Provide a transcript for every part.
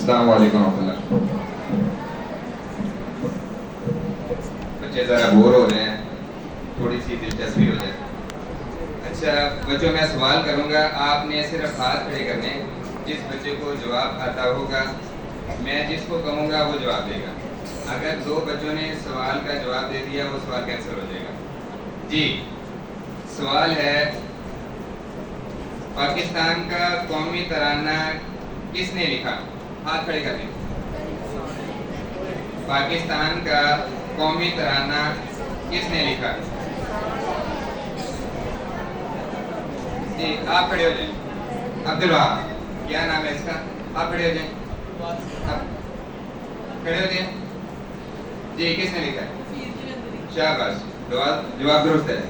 अस्सलाम वालेकुम रहमतुल्लाह। बच्चे ज़रा बोर हो रहे हैं, थोड़ी सी दिलचस्पी हो जाए। अच्छा बच्चों, मैं सवाल करूंगा, आपने सिर्फ हाथ खड़े करने। जिस बच्चे को जवाब आता होगा, मैं जिसको कहूँगा वो जवाब देगा। अगर दो बच्चों ने सवाल का जवाब दे दिया, वो सवाल कैंसिल हो जाएगा। जी, सवाल है, पाकिस्तान का कौमी तराना किसने लिखा? हाथ खड़े कर दें। पाकिस्तान का कौमी तराना किसने लिखा? जी, आप खड़े हो जाएं। अब्दुल वहाब, क्या नाम है इसका? आप खड़े हो जाएं। आप खड़े हो जाएं। जी, किसने लिखा है? शाबाश, जवाब दुरुस्त है।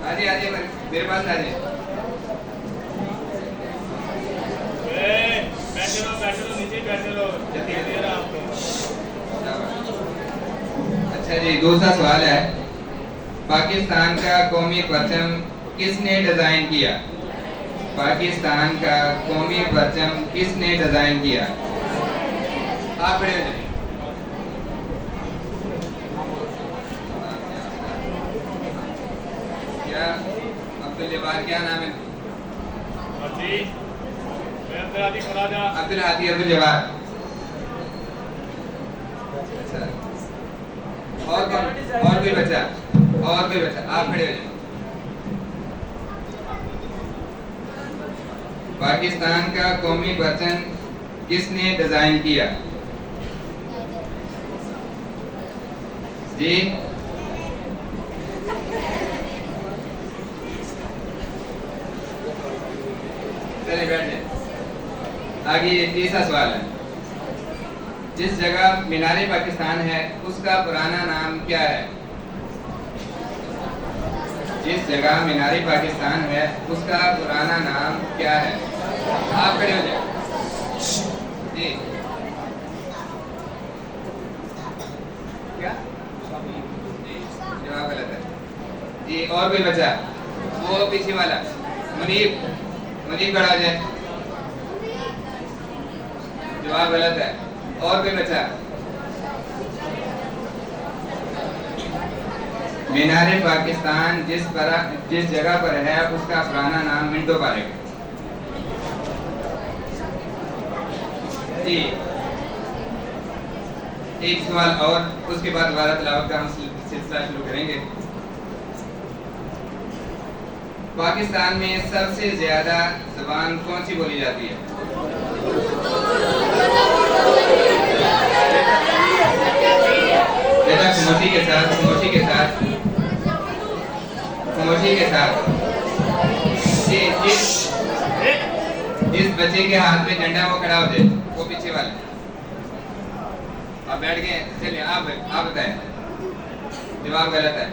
आजे आजे मेरे पास आ जाए। बैठे लो नीचे बैठे लो, जल्दी दे रहा आपको। अच्छा जी, दूसरा सवाल है, पाकिस्तान का कौमी परचम किसने डिजाइन किया? पाकिस्तान का कौमी परचम किसने डिजाइन किया? आप खड़े हो जाइए। क्या अब्दुल जवार, क्या नाम है? अब्दुल हादी, अब्दुल जवार। अच्छा, और कोई बच्चा? और कोई बच्चा? आप खड़े हो जाइए। पाकिस्तान का कौमी परचम किसने डिजाइन किया? जी, चलिए बैठ जाए। आगे तीसरा सवाल है, जिस जगह मीनारे पाकिस्तान है उसका पुराना नाम क्या है? जिस जगह मीनारे पाकिस्तान है उसका पुराना नाम क्या है? आप खड़े हो जाए। जी, क्या? जी, जवाब गलत है। जी, और कोई बच्चा? वो पीछे वाला मुनीब, मुनीब खड़ा हो जाए। जवाब गलत है। और कोई बच्चा? मीनारे पाकिस्तान जिस जगह पर है उसका पुराना नाम मिंटो पार्क है। जी, एक सवाल और, उसके बाद दोबारा तिलावत का हम सिलसिला शुरू करेंगे। पाकिस्तान में सबसे ज्यादा जुबान कौन सी बोली जाती है? बेटा खामोशी के साथ, खामोशी के साथ, खामोशी के साथ। जिस बच्चे के हाथ में झंडा वो खड़ा हो जाए, वो पीछे वाले। आप बैठ गए, चलिए आप बताएं। जवाब गलत है।